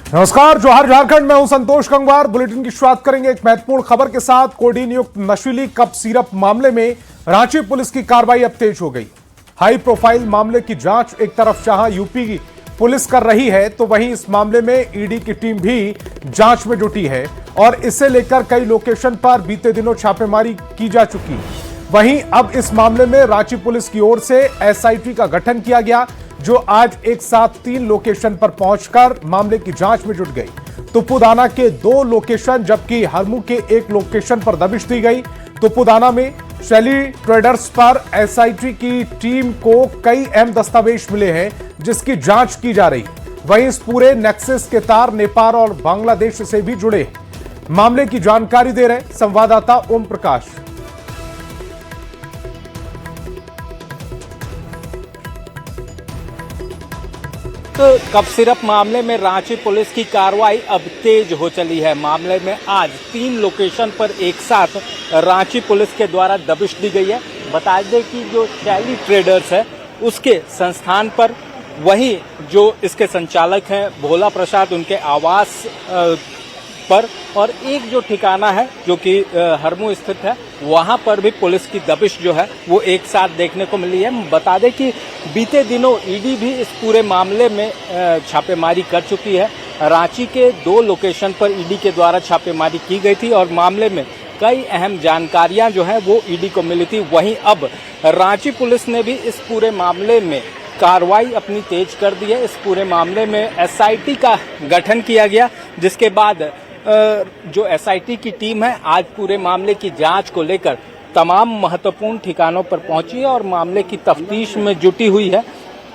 नमस्कार, जोहार झारखंड। मैं हूं संतोष गंगवार। बुलेटिन की शुरुआत करेंगे एक महत्वपूर्ण खबर के साथ। कोडीन युक्त नशीली कप सिरप मामले में रांची पुलिस की कार्रवाई अब तेज हो गई। हाई प्रोफाइल मामले की जांच एक तरफ जहां यूपी की पुलिस कर रही है, तो वहीं इस मामले में ईडी की टीम भी जांच में जुटी है और इसे लेकर कई लोकेशन पर बीते दिनों छापेमारी की जा चुकी है। वहीं अब इस मामले में रांची पुलिस की ओर से एसआईटी का गठन किया गया, जो आज एक साथ 3 लोकेशन पर पहुंचकर मामले की जांच में जुट गई। तुपुदाना के 2 लोकेशन जबकि हरमू के 1 लोकेशन पर दबिश दी गई। तुपुदाना में शैली ट्रेडर्स पर एसआईटी की टीम को कई अहम दस्तावेज मिले हैं, जिसकी जांच की जा रही है। वहीं इस पूरे नेक्सस के तार नेपाल और बांग्लादेश से भी जुड़े हैं। मामले की जानकारी दे रहे संवाददाता ओम प्रकाश। कप सिरप मामले में रांची पुलिस की कार्रवाई अब तेज हो चली है। मामले में आज 3 लोकेशन पर एक साथ रांची पुलिस के द्वारा दबिश दी गई है। बता दें कि जो शैली ट्रेडर्स है उसके संस्थान पर, वहीं जो इसके संचालक हैं भोला प्रसाद, उनके आवास पर, और एक जो ठिकाना है जो कि हरमू स्थित है, वहां पर भी पुलिस की दबिश जो है वो एक साथ देखने को मिली है। बता दें कि बीते दिनों ईडी भी इस पूरे मामले में छापेमारी कर चुकी है। रांची के 2 लोकेशन पर ईडी के द्वारा छापेमारी की गई थी और मामले में कई अहम जानकारियां जो है वो ईडी को मिली थी। वहीं अब रांची पुलिस ने भी इस पूरे मामले में कार्रवाई अपनी तेज कर दी है। इस पूरे मामले में एसआईटी का गठन किया गया, जिसके बाद जो एसआईटी की टीम है आज पूरे मामले की जांच को लेकर तमाम महत्वपूर्ण ठिकानों पर पहुंची है और मामले की तफ्तीश में जुटी हुई है।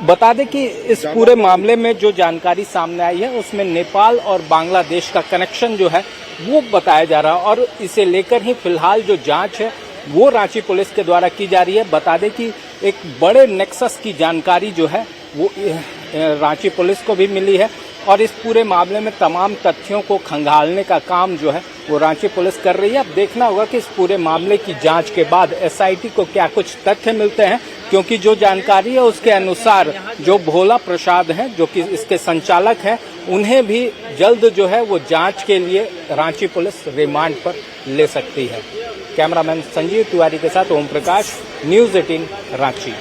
बता दें कि इस पूरे मामले में जो जानकारी सामने आई है उसमें नेपाल और बांग्लादेश का कनेक्शन जो है वो बताया जा रहा है और इसे लेकर ही फिलहाल जो जांच है वो रांची पुलिस के द्वारा की जा रही है। बता दें कि एक बड़े नेक्सस की जानकारी जो है वो रांची पुलिस को भी मिली है और इस पूरे मामले में तमाम तथ्यों को खंगालने का काम जो है वो रांची पुलिस कर रही है। अब देखना होगा कि इस पूरे मामले की जांच के बाद एसआईटी को क्या कुछ तथ्य मिलते हैं, क्योंकि जो जानकारी है उसके अनुसार जो भोला प्रसाद हैं जो कि इसके संचालक हैं, उन्हें भी जल्द जो है वो जांच के लिए रांची पुलिस रिमांड पर ले सकती है। कैमरामैन संजीव तिवारी के साथ ओम प्रकाश, न्यूज़ 18 रांची।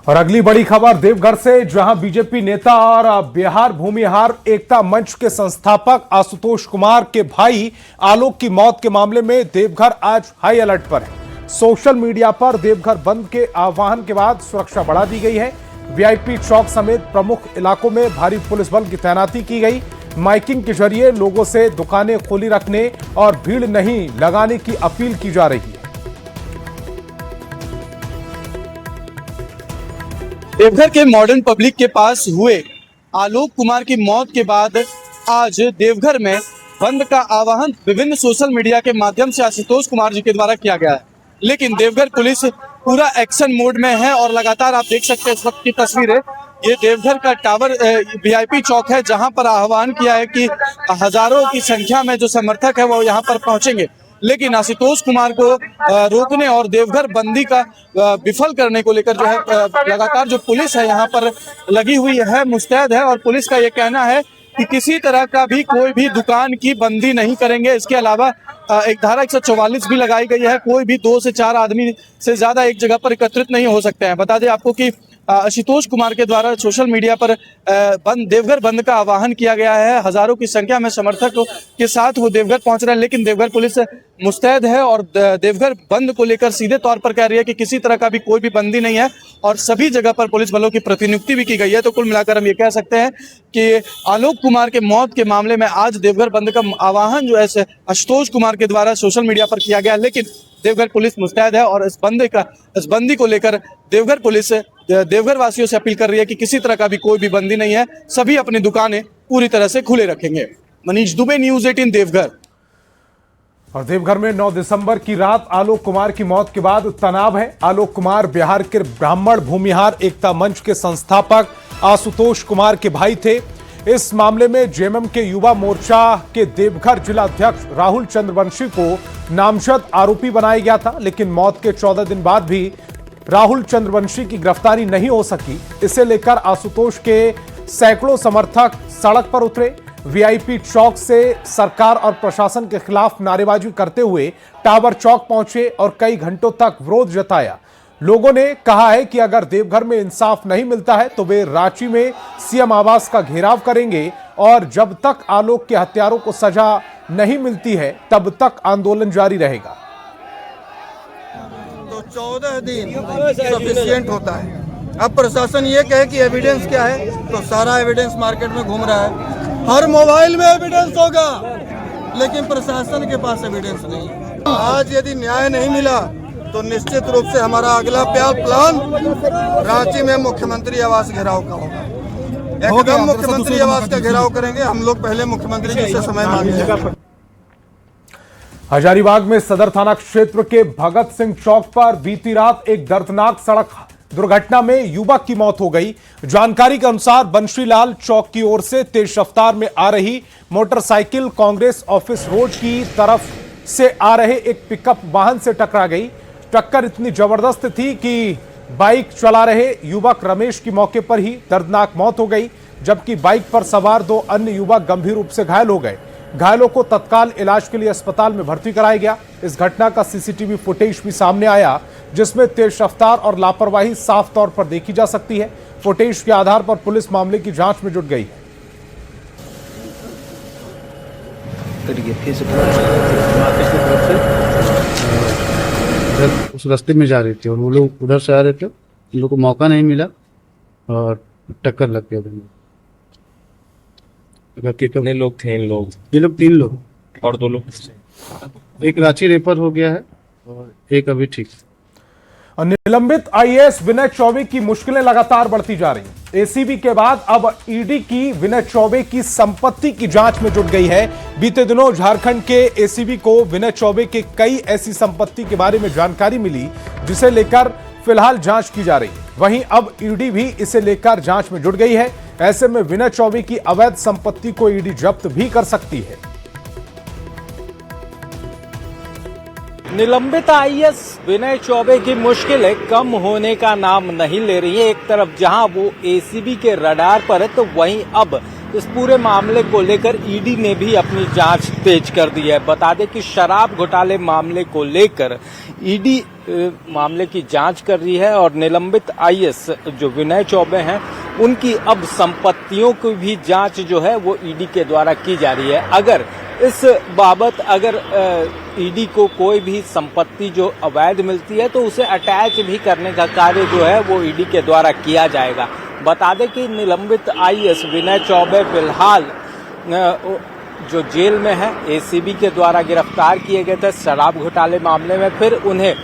और अगली बड़ी खबर देवघर से, जहां बीजेपी नेता और बिहार भूमिहार एकता मंच के संस्थापक आशुतोष कुमार के भाई आलोक की मौत के मामले में देवघर आज हाई अलर्ट पर है। सोशल मीडिया पर देवघर बंद के आह्वान के बाद सुरक्षा बढ़ा दी गई है। वीआईपी चौक समेत प्रमुख इलाकों में भारी पुलिस बल की तैनाती की गई। माइकिंग के जरिए लोगों से दुकानें खोली रखने और भीड़ नहीं लगाने की अपील की जा रही है। देवघर के मॉडर्न पब्लिक के पास हुए आलोक कुमार की मौत के बाद आज देवघर में बंद का आह्वान विभिन्न सोशल मीडिया के माध्यम से आशुतोष कुमार जी के द्वारा किया गया है, लेकिन देवघर पुलिस पूरा एक्शन मोड में है और लगातार आप देख सकते हैं इस वक्त की तस्वीरें। ये देवघर का टावर वीआईपी चौक है, जहां पर आह्वान किया है कि हजारों की संख्या में जो समर्थक है वो यहाँ पर पहुंचेंगे, लेकिन आशुतोष कुमार को रोकने और देवघर बंदी का विफल करने को लेकर जो है लगातार जो पुलिस है यहाँ पर लगी हुई है, मुस्तैद है। और पुलिस का ये कहना है कि किसी तरह का भी कोई भी दुकान की बंदी नहीं करेंगे। इसके अलावा एक धारा 144 भी लगाई गई है, कोई भी 2 से 4 आदमी से ज्यादा एक जगह पर एकत्रित नहीं हो सकते हैं। बता दें आपको कि आशुतोष कुमार के द्वारा सोशल मीडिया पर देवघर बंद का आह्वान किया गया है। हजारों की संख्या में समर्थक के साथ वो देवघर पहुंच रहे हैं, लेकिन देवघर पुलिस मुस्तैद है और देवघर बंद को लेकर सीधे तौर पर कह रही है कि किसी तरह का भी कोई भी बंदी नहीं है और सभी जगह पर पुलिस बलों की प्रतिनियुक्ति भी की गई है। तो कुल मिलाकर हम ये कह सकते हैं कि आलोक कुमार के मौत के मामले में आज देवघर बंद का आह्वान जो है आशुतोष कुमार के द्वारा सोशल मीडिया पर किया गया, लेकिन देवघर पुलिस मुस्तैद है और इस बंदी को लेकर देवघर पुलिस देवघर वासियों से अपील कर रही है कि किसी तरह का भी कोई भी बंदी नहीं है, सभी अपनी दुकानें पूरी तरह से खुले रखेंगे। मनीष दुबे, न्यूज़ 18 देवघर। और देवघर में 9 दिसंबर की रात आलोक कुमार की मौत के बाद तनाव है। आलोक कुमार बिहार के ब्राह्मण भूमिहार एकता मंच के संस्थापक आशुतोष कुमार के भाई थे। इस मामले में जेएमएम के युवा मोर्चा के देवघर जिला अध्यक्ष राहुल चंद्रवंशी को नामजद आरोपी बनाया गया था, लेकिन मौत के 14 दिन बाद भी राहुल चंद्रवंशी की गिरफ्तारी नहीं हो सकी। इसे लेकर आशुतोष के सैकड़ों समर्थक सड़क पर उतरे। वीआईपी चौक से सरकार और प्रशासन के खिलाफ नारेबाजी करते हुए टावर चौक पहुंचे और कई घंटों तक विरोध जताया। लोगों ने कहा है कि अगर देवघर में इंसाफ नहीं मिलता है तो वे रांची में सीएम आवास का घेराव करेंगे और जब तक आलोक के हत्यारों को सजा नहीं मिलती है तब तक आंदोलन जारी रहेगा। तो 14 दिन सफिशिएंट होता है। अब प्रशासन ये कहे कि एविडेंस क्या है, तो सारा एविडेंस मार्केट में घूम रहा है। हर मोबाइल में एविडेंस होगा, लेकिन प्रशासन के पास एविडेंस नहीं है। आज यदि न्याय नहीं मिला तो निश्चित रूप से हमारा अगला प्लान रांची में मुख्यमंत्री आवास घेराव का होगा। एकदम मुख्यमंत्री आवास का घेराव करेंगे हम लोग। पहले मुख्यमंत्री जी से समय मांगेंगे। हजारीबाग में सदर थाना क्षेत्र के भगत सिंह चौक पर बीती रात एक दर्दनाक सड़क दुर्घटना में युवक की मौत हो गई। जानकारी के अनुसार बंशीलाल चौक की ओर से तेज रफ्तार में आ रही मोटरसाइकिल कांग्रेस ऑफिस रोड की तरफ से आ रहे एक पिकअप वाहन से टकरा गई। टक्कर इतनी जबरदस्त थी कि बाइक चला रहे युवक रमेश की मौके पर ही दर्दनाक मौत हो गई, जबकि बाइक पर सवार 2 अन्य युवक गंभीर रूप से घायल हो गए। घायलों को तत्काल इलाज के लिए अस्पताल में भर्ती कराया गया। इस घटना का सीसीटीवी फुटेज भी सामने आया, जिसमें तेज रफ्तार और लापरवाही साफ तौर पर देखी जा सकती है। फुटेज के आधार पर पुलिस मामले की जांच में जुट गई है। उस रास्ते में जा रही थी और वो लोग उधर से आ रहे थे, उन लोग को मौका नहीं मिला और टक्कर लग गया। कितने लोग थे इन लोग? ये लोग 3 लोग और 2 लोग? एक रांची रेफर हो गया है और एक अभी ठीक। निलंबित आईएएस विनय चौबे की मुश्किलें लगातार बढ़ती जा रही। एसीबी के बाद अब ईडी की विनय चौबे की संपत्ति की जांच में जुट गई है। बीते दिनों झारखंड के एसीबी को विनय चौबे के कई ऐसी संपत्ति के बारे में जानकारी मिली, जिसे लेकर फिलहाल जांच की जा रही। वहीं अब ईडी भी इसे लेकर जांच में जुट गई है। ऐसे में विनय चौबे की अवैध संपत्ति को ईडी जब्त भी कर सकती है। निलंबित आईएएस विनय चौबे की मुश्किलें कम होने का नाम नहीं ले रही है। एक तरफ जहां वो एसीबी के रडार पर है, तो वहीं अब इस पूरे मामले को लेकर ईडी ने भी अपनी जांच तेज कर दी है। बता दें कि शराब घोटाले मामले को लेकर ईडी मामले की जांच कर रही है और निलंबित आईएएस जो विनय चौबे हैं उनकी अब संपत्तियों की भी जांच जो है वो ईडी के द्वारा की जा रही है। अगर इस बाबत अगर ईडी को कोई भी संपत्ति जो अवैध मिलती है तो उसे अटैच भी करने का कार्य जो है वो ईडी के द्वारा किया जाएगा। बता दें कि निलंबित आईएएस विनय चौबे फिलहाल जो जेल में है, एसीबी के द्वारा गिरफ्तार किए गए थे शराब घोटाले मामले में। फिर उन्हें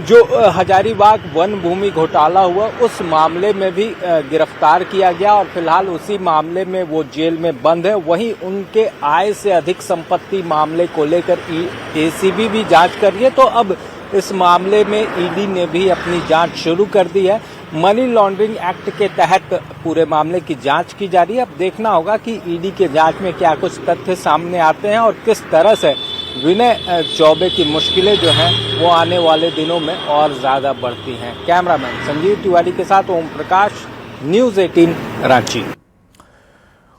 जो हजारीबाग वन भूमि घोटाला हुआ उस मामले में भी गिरफ्तार किया गया और फिलहाल उसी मामले में वो जेल में बंद है। वहीं उनके आय से अधिक संपत्ति मामले को लेकर एसीबी भी जांच कर रही है। तो अब इस मामले में ईडी ने भी अपनी जांच शुरू कर दी है। मनी लॉन्ड्रिंग एक्ट के तहत पूरे मामले की जांच की जा रही है। अब देखना होगा कि ईडी के जांच में क्या कुछ तथ्य सामने आते हैं और किस तरह से विनय चौबे की मुश्किलें जो हैं वो आने वाले दिनों में और ज्यादा बढ़ती हैं। कैमरामैन संजीव तिवारी के साथ ओम प्रकाश, न्यूज़ 18 रांची।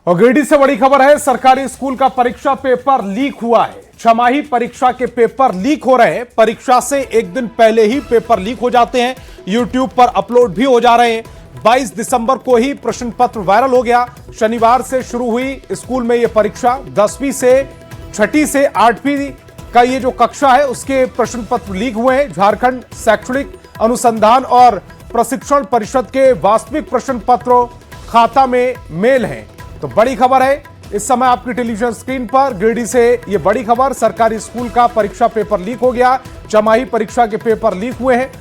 और गिरिडीह से बड़ी खबर है, सरकारी स्कूल का परीक्षा पेपर लीक हुआ है। छमाही परीक्षा के पेपर लीक हो रहे हैं। परीक्षा से एक दिन पहले ही पेपर लीक हो जाते हैं, यूट्यूब पर अपलोड भी हो जा रहे हैं। 22 दिसंबर को ही प्रश्न पत्र वायरल हो गया। शनिवार से शुरू हुई स्कूल में यह परीक्षा 10वीं से 6ठी से 8वीं का ये जो कक्षा है उसके प्रश्न पत्र लीक हुए हैं। झारखंड शैक्षणिक अनुसंधान और प्रशिक्षण परिषद के वास्तविक प्रश्न पत्र खाता में मेल हैं। तो बड़ी खबर है इस समय आपकी टेलीविजन स्क्रीन पर। गिरिडीह से ये बड़ी खबर, सरकारी स्कूल का परीक्षा पेपर लीक हो गया। छमाही परीक्षा के पेपर लीक हुए हैं।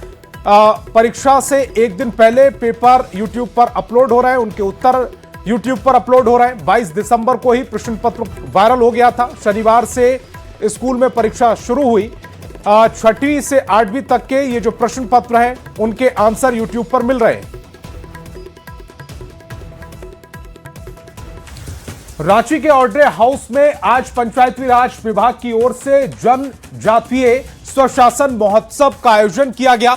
परीक्षा से एक दिन पहले पेपर यूट्यूब पर अपलोड हो रहे हैं, उनके उत्तर यूट्यूब पर अपलोड हो रहे हैं। 22 दिसंबर को ही प्रश्न पत्र वायरल हो गया था। शनिवार से स्कूल में परीक्षा शुरू हुई। 6ठी से 8वीं तक के ये जो प्रश्न पत्र हैं उनके आंसर यूट्यूब पर मिल रहे हैं। रांची के ऑड्रे हाउस में आज पंचायती राज विभाग की ओर से जनजातीय स्वशासन महोत्सव का आयोजन किया गया।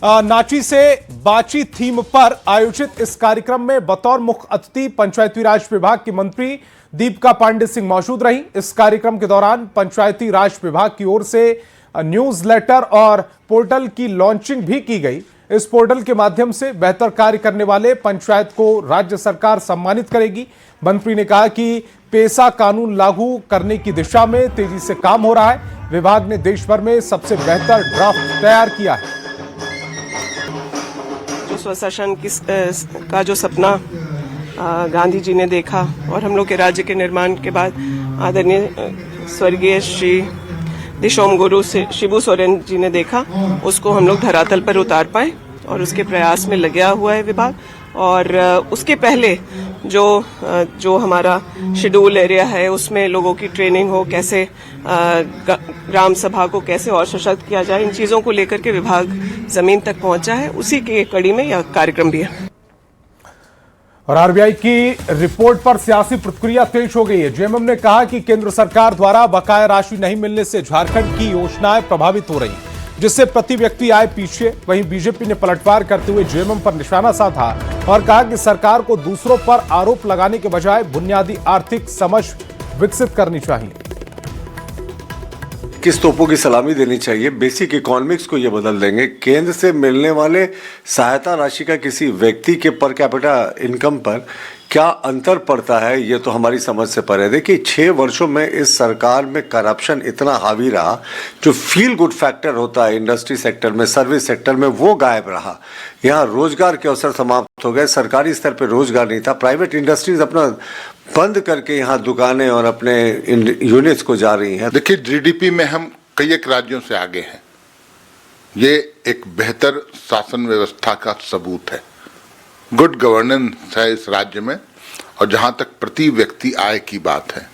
नाची से बाची थीम पर आयोजित इस कार्यक्रम में बतौर मुख्य अतिथि पंचायती राज विभाग की मंत्री दीपिका पांडे सिंह मौजूद रही। इस कार्यक्रम के दौरान पंचायती राज विभाग की ओर से न्यूज़लेटर और पोर्टल की लॉन्चिंग भी की गई। इस पोर्टल के माध्यम से बेहतर कार्य करने वाले पंचायत को राज्य सरकार सम्मानित करेगी। मंत्री ने कहा कि पेसा कानून लागू करने की दिशा में तेजी से काम हो रहा है। विभाग ने देश भर में सबसे बेहतर ड्राफ्ट तैयार किया है। जो स्वशासन का जो सपना गांधी जी ने देखा और हम लोग के राज्य के निर्माण के बाद आदरणीय स्वर्गीय श्री दिशोम गुरु शिबू सोरेन जी ने देखा, उसको हम लोग धरातल पर उतार पाए और उसके प्रयास में लगा हुआ है विभाग। और उसके पहले जो हमारा शेड्यूल एरिया है उसमें लोगों की ट्रेनिंग हो, कैसे ग्राम सभा को कैसे और सशक्त किया जाए, इन चीज़ों को लेकर के विभाग जमीन तक पहुंचा है। उसी की कड़ी में यह कार्यक्रम भी है। और आरबीआई की रिपोर्ट पर सियासी प्रतिक्रिया तेज हो गई है। जेएमएम ने कहा कि केंद्र सरकार द्वारा बकाया राशि नहीं मिलने से झारखंड की योजनाएं प्रभावित हो रही, जिससे प्रति व्यक्ति आय पीछे। वहीं बीजेपी ने पलटवार करते हुए जेएमएम पर निशाना साधा और कहा कि सरकार को दूसरों पर आरोप लगाने के बजाय बुनियादी आर्थिक समझ विकसित करनी चाहिए। किस तोपों की सलामी देनी चाहिए, बेसिक इकोनॉमिक्स को ये बदल देंगे। केंद्र से मिलने वाले सहायता राशि का किसी व्यक्ति के पर कैपिटा इनकम पर क्या अंतर पड़ता है, ये तो हमारी समझ से परे। देखिए 6 वर्षों में इस सरकार में करप्शन इतना हावी रहा, जो फील गुड फैक्टर होता है इंडस्ट्री सेक्टर में, सर्विस सेक्टर में, वो गायब रहा। यहाँ रोजगार के अवसर समाप्त हो गए, सरकारी स्तर पर रोजगार नहीं था। प्राइवेट इंडस्ट्रीज अपना बंद करके यहाँ दुकानें और अपने यूनिट्स को जा रही हैं। देखिए जीडीपी में हम कई एक राज्यों से आगे हैं। ये एक बेहतर शासन व्यवस्था का सबूत है, गुड गवर्नेंस है इस राज्य में। और जहां तक प्रति व्यक्ति आय की बात है,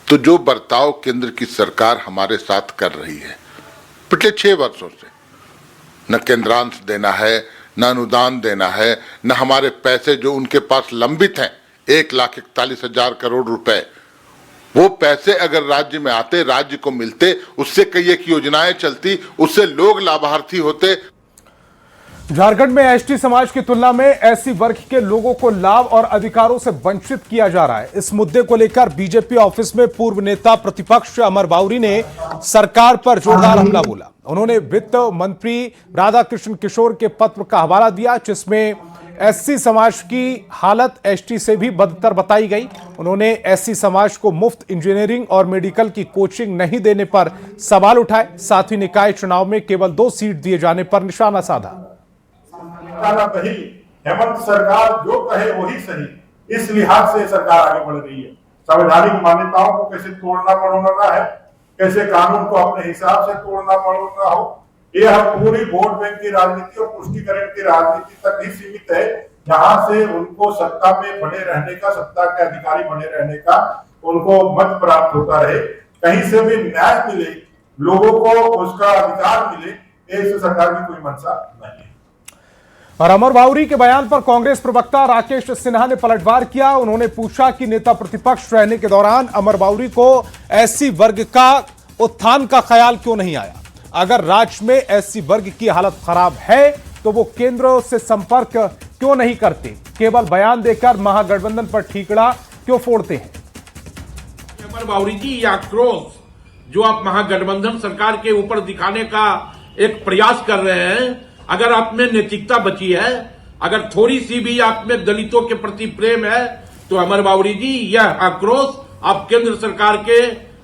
तो जो बर्ताव केंद्र की सरकार हमारे साथ कर रही है पिछले 6 वर्षों से, न केंद्रांश देना है, न अनुदान देना है, न हमारे पैसे जो उनके पास लंबित हैं 1,41,000 करोड़ रुपए, वो पैसे अगर राज्य में आते, राज्य को मिलते, उससे कई एक योजनाएं चलती, उससे लोग लाभार्थी होते। झारखंड में एसटी समाज की तुलना में एससी वर्ग के लोगों को लाभ और अधिकारों से वंचित किया जा रहा है। इस मुद्दे को लेकर बीजेपी ऑफिस में पूर्व नेता प्रतिपक्ष अमर बाउरी ने सरकार पर जोरदार हमला बोला। उन्होंने वित्त मंत्री राधाकृष्ण किशोर के पत्र का हवाला दिया, जिसमें एससी समाज की हालत एसटी से भी बदतर बताई गई। उन्होंने एससी समाज को मुफ्त इंजीनियरिंग और मेडिकल की कोचिंग नहीं देने पर सवाल उठाए। साथ ही निकाय चुनाव में केवल 2 सीट दिए जाने पर निशाना साधा। हेमंत सरकार जो कहे वही सही, इस लिहाज से सरकार आगे बढ़ रही है। संवैधानिक मान्यताओं को कैसे तोड़ना मरोड़ना है, कैसे कानून को अपने हिसाब से तोड़ना मरोड़ना हो, यह पूरी वोट बैंक की राजनीति और पुष्टिकरण की राजनीति तक ही सीमित है, जहां से उनको सत्ता में बने रहने का, सत्ता के अधिकारी बने रहने का उनको मत प्राप्त होता रहे। कहीं से भी न्याय मिले, लोगों को उसका अधिकार मिले, ऐसे सरकार की कोई मंशा नहीं है। और अमर बाउरी के बयान पर कांग्रेस प्रवक्ता राकेश सिन्हा ने पलटवार किया। उन्होंने पूछा कि नेता प्रतिपक्ष रहने के दौरान अमर बाउरी को एससी वर्ग का उत्थान का ख्याल क्यों नहीं आया। अगर राज्य में एससी वर्ग की हालत खराब है तो वो केंद्र से संपर्क क्यों नहीं करते, केवल बयान देकर महागठबंधन पर ठीकरा क्यों फोड़ते हैं। अमर बाउरी जी, ये आक्रोश जो आप महागठबंधन सरकार के ऊपर दिखाने का एक प्रयास कर रहे हैं, अगर आप में नैतिकता बची है, अगर थोड़ी सी भी आप में दलितों के प्रति प्रेम है, तो अमर बाउरी जी यह आक्रोश आप केंद्र सरकार के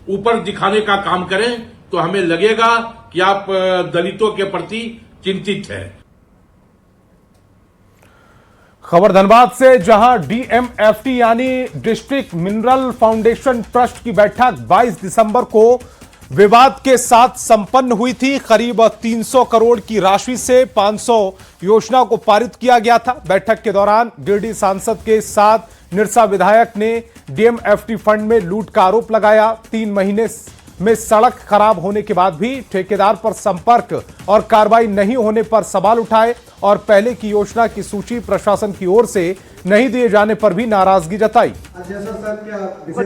ऊपर दिखाने का काम करें तो हमें लगेगा कि आप दलितों के प्रति चिंतित हैं। खबर धनबाद से, जहां डीएमएफटी यानी डिस्ट्रिक्ट मिनरल फाउंडेशन ट्रस्ट की बैठक 22 दिसंबर को विवाद के साथ संपन्न हुई थी। करीब 300 करोड़ की राशि से 500 योजना को पारित किया गया था। बैठक के दौरान गिरिडीह सांसद के साथ निरसा विधायक ने डीएमएफटी फंड में लूट का आरोप लगाया। 3 महीने में सड़क खराब होने के बाद भी ठेकेदार पर संपर्क और कार्रवाई नहीं होने पर सवाल उठाए और पहले की योजना की सूची प्रशासन की ओर से नहीं दिए जाने पर भी नाराजगी जताई। जो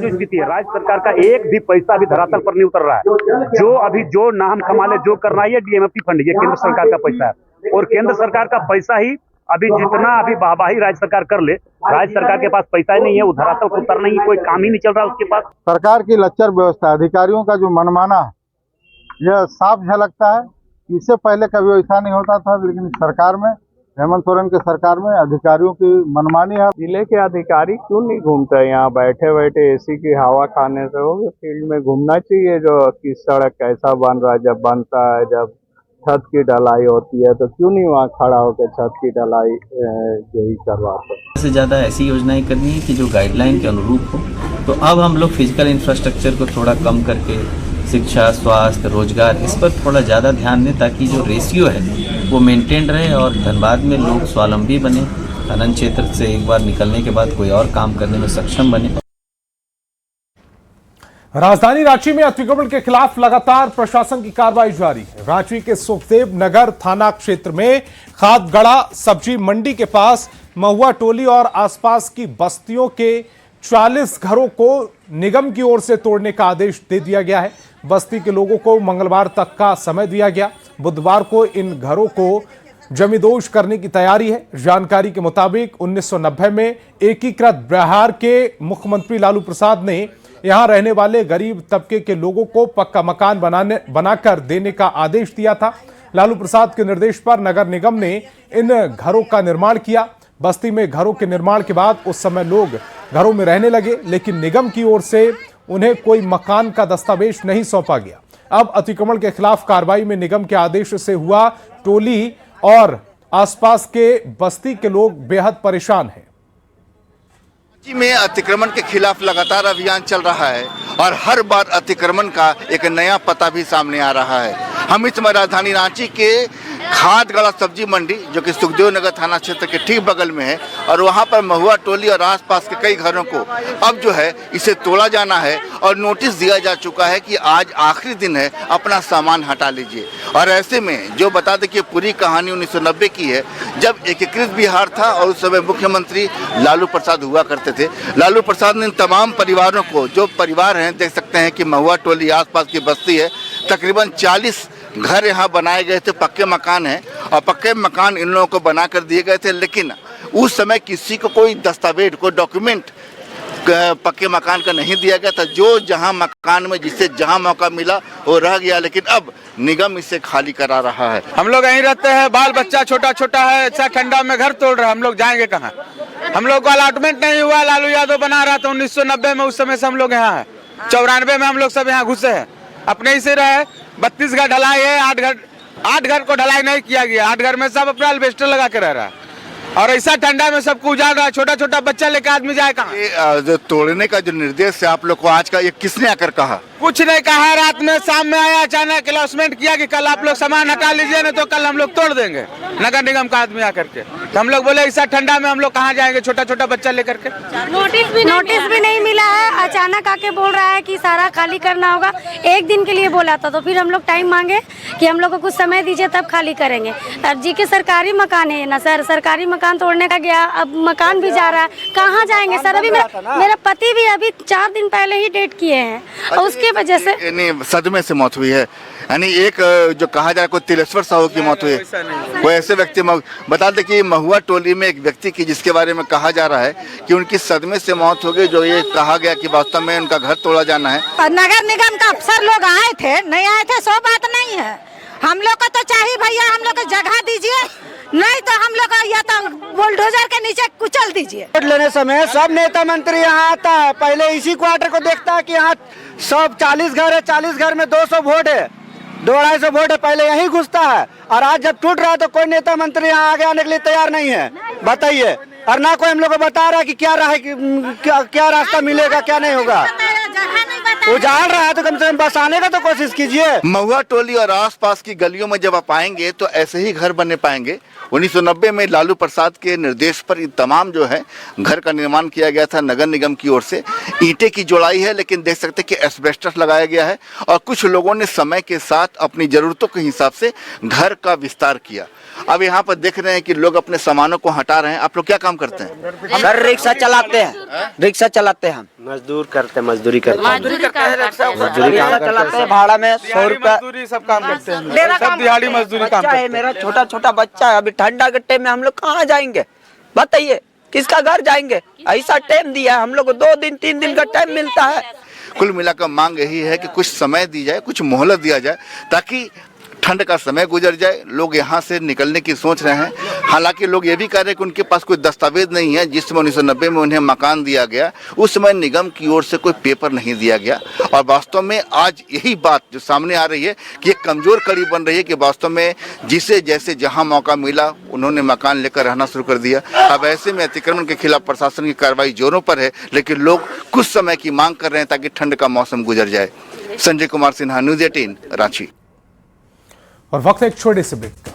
स्थिति है, राज्य सरकार का एक भी पैसा अभी धरातल पर नहीं उतर रहा है। जो नाम कमा ले, जो करना है, डीएमएफटी फंड, ये केंद्र सरकार का पैसा है। और केंद्र सरकार का पैसा ही अभी जितना अभी वाहवाही राज्य सरकार कर ले, राज्य सरकार के पास पैसा ही नहीं है, वो धरातल को उतरना ही कोई काम ही नहीं चल रहा उसके पास। सरकार की लच्चर व्यवस्था, अधिकारियों का जो मनमाना है, यह साफ झलकता है। इससे पहले कभी ऐसा नहीं होता था, लेकिन सरकार में, हेमंत सोरेन के सरकार में अधिकारियों की मनमानी है। जिले के अधिकारी क्यों नहीं घूमते यहाँ बैठे बैठे एसी की हवा खाने से? वो फील्ड में घूमना चाहिए, जो कि सड़क कैसा बन रहा है, जब बनता है, जब छत की ढलाई होती है तो क्यों नहीं वहाँ खड़ा होकर छत की ढलाई यही करवाते। से ज़्यादा ऐसी योजनाएं करनी है कि जो गाइडलाइन के अनुरूप हो। तो अब हम लोग फिजिकल इंफ्रास्ट्रक्चर को थोड़ा कम करके शिक्षा, स्वास्थ्य, रोजगार, इस पर थोड़ा ज़्यादा ध्यान दें ताकि जो रेशियो है वो मेंटेन रहे और धनबाद में लोग स्वावलंबी बने, खनन क्षेत्र से एक बार निकलने के बाद कोई और काम करने में सक्षम बने। राजधानी रांची में अतिक्रमण के खिलाफ लगातार प्रशासन की कार्रवाई जारी है। रांची के सुखदेव नगर थाना क्षेत्र में खादगड़ा सब्जी मंडी के पास महुआ टोली और आसपास की बस्तियों के 40 घरों को निगम की ओर से तोड़ने का आदेश दे दिया गया है। बस्ती के लोगों को मंगलवार तक का समय दिया गया। बुधवार को इन घरों को जमींदोज करने की तैयारी है। जानकारी के मुताबिक 1990 में एकीकृत बिहार के मुख्यमंत्री लालू प्रसाद ने यहां रहने वाले गरीब तबके के लोगों को पक्का मकान बनाकर देने का आदेश दिया था। लालू प्रसाद के निर्देश पर नगर निगम ने इन घरों का निर्माण किया। बस्ती में घरों के निर्माण के बाद उस समय लोग घरों में रहने लगे, लेकिन निगम की ओर से उन्हें कोई मकान का दस्तावेज नहीं सौंपा गया। अब अतिक्रमण के खिलाफ कार्रवाई में निगम के आदेश से हुआ टोली और आसपास के बस्ती के लोग बेहद परेशान हैं। राज्य में अतिक्रमण के खिलाफ लगातार अभियान चल रहा है और हर बार अतिक्रमण का एक नया पता भी सामने आ रहा है। हम इस समय राजधानी रांची के खादगड़ा सब्जी मंडी, जो कि सुखदेव नगर थाना क्षेत्र के ठीक बगल में है, और वहां पर महुआ टोली और आसपास के कई घरों को अब जो है इसे तोड़ा जाना है और नोटिस दिया जा चुका है कि आज आखिरी दिन है, अपना सामान हटा लीजिए। और ऐसे में जो बता दें कि पूरी कहानी 1990 की है, जब एकीकृत बिहार था और उस समय मुख्यमंत्री लालू प्रसाद हुआ करते थे। लालू प्रसाद ने तमाम परिवारों को, जो परिवार हैं देख सकते हैं कि महुआ टोली आसपास की बस्ती है, तकरीबन 40 घर यहाँ बनाए गए थे, पक्के मकान हैं और पक्के मकान इन लोगों को बना कर दिए गए थे। लेकिन उस समय किसी को कोई दस्तावेज, कोई डॉक्यूमेंट पक्के मकान का नहीं दिया गया था। जो जहां मकान में जिसे जहां मौका मिला वो रह गया, लेकिन अब निगम इसे खाली करा रहा है। हम लोग यहीं रहते हैं, बाल बच्चा छोटा छोटा है, अच्छा ठंडा में घर तोड़ रहा है, हम लोग जाएंगे कहाँ? हम लोग को अलॉटमेंट नहीं हुआ, लालू यादव बना रहा था 1990 में, उस समय से हम लोग यहाँ है। 94 में हम लोग सब यहाँ घुसे हैं, अपने ही से रहे। 32 घर ढलाई है, 8 घर को ढलाई नहीं किया गया। 8 घर में सब अपना एल्वेस्टर लगा के रह रहा है और ऐसा ठंडा में सबको उजाड़ रहा है। छोटा छोटा बच्चा लेकर आदमी जाए कहाँ? जो तोड़ने का जो निर्देश है आप लोग को आज का, ये किसने आकर कहा? कुछ नहीं कहा, रात में शाम में आया, अचानक अनाउंसमेंट किया कि कल आप लोग सामान हटा लीजिए, नहीं तो कल हम लोग तोड़ देंगे। नगर निगम का आदमी आकर के, तो हम लोग बोले ऐसा ठंडा में हम लोग कहाँ जाएंगे छोटा छोटा बच्चा लेकर के? नोटिस भी नहीं मिला है, अचानक आके बोल रहा है कि सारा खाली करना होगा। एक दिन के लिए बोला था, तो फिर हम लोग टाइम मांगे कि हम लोग को कुछ समय दीजिए तब खाली करेंगे। अर्जी के सरकारी मकान है ना सर, सरकारी मकान तोड़ने का गया, अब मकान भी जा रहा है, कहाँ जाएंगे सर? अभी मेरा पति भी अभी 4 दिन पहले ही डेट किए हैं और उसके वजह से सदमे से मौत हुई है। यानी एक जो कहा जा रहा है कोई तिलेश्वर साहू की मौत हुई है, कोई ऐसे व्यक्ति। बता दें कि महुआ टोली में एक व्यक्ति की, जिसके बारे में कहा जा रहा है कि उनकी सदमे से मौत हो गई, जो ये कहा गया कि वास्तव में उनका घर तोड़ा जाना है। नगर निगम का अफसर लोग आए थे, नहीं आए थे, सो बात नहीं है। हम लोग को तो चाहिए भैया, हम लोग को जगह दीजिए, नहीं तो हम लोग या तो बुलडोजर के नीचे कुचल दीजिए। वोट लेने समय सब नेता मंत्री यहाँ आता है, पहले इसी क्वार्टर को देखता है कि यहाँ सब 40 घर है, 40 घर में 200 वोट है, 200-250 वोट है, पहले यही घुसता है। और आज जब टूट रहा है तो कोई नेता मंत्री यहाँ आगे आने के लिए तैयार नहीं है, बताइए। और ना कोई हम लोग को बता रहा है कि क्या रास्ता मिलेगा, क्या नहीं होगा। उजाड़ रहा है तो कम से कम बसाने का तो कोशिश कीजिए। महुआ टोली और आसपास की गलियों में जब आप आएंगे तो ऐसे ही घर बनने पाएंगे। 1990 में लालू प्रसाद के निर्देश पर ये तमाम जो है घर का निर्माण किया गया था नगर निगम की ओर से। ईंटें की जोड़ाई है, लेकिन देख सकते हैं कि एस्बेस्टस लगाया गया है और कुछ लोगों ने समय के साथ अपनी जरूरतों के हिसाब से घर का विस्तार किया। अब यहाँ पर देख रहे हैं कि लोग अपने सामानों को हटा रहे हैं। आप लोग क्या काम करते हैं? सर रिक्शा चलाते हैं, रिक्शा चलाते हैं हम। मजदूरी करते हैं। मजदूरी काम चलाते हैं, भाड़ा में 100 रुपया सब काम करते हैं, सब दिहाड़ी मजदूरी काम करते हैं। मेरा छोटा छोटा बच्चा है, अभी ठंडा के टाइम में हम लोग कहाँ जाएंगे बताइए, किसका घर जाएंगे? ऐसा टाइम दिया है हम लोग को, 2 दिन 3 दिन का टाइम मिलता है। कुल मिलाकर मांग यही है कि कुछ समय दी जाए, कुछ मोहलत दिया जाए, ताकि ठंड का समय गुजर जाए। लोग यहाँ से निकलने की सोच रहे हैं। हालांकि लोग ये भी कह रहे हैं कि उनके पास कोई दस्तावेज नहीं है। जिस समय 1990 में उन्हें मकान दिया गया, उस समय निगम की ओर से कोई पेपर नहीं दिया गया। और वास्तव में आज यही बात जो सामने आ रही है कि एक कमजोर कड़ी बन रही है कि वास्तव में जिसे जैसे जहाँ मौका मिला उन्होंने मकान लेकर रहना शुरू कर दिया। अब ऐसे में अतिक्रमण के खिलाफ प्रशासन की कार्रवाई जोरों पर है, लेकिन लोग कुछ समय की मांग कर रहे हैं ताकि ठंड का मौसम गुजर जाए। संजय कुमार सिन्हा, न्यूज़ 18, रांची। और वक्त है एक छोटे से ब्रेक का।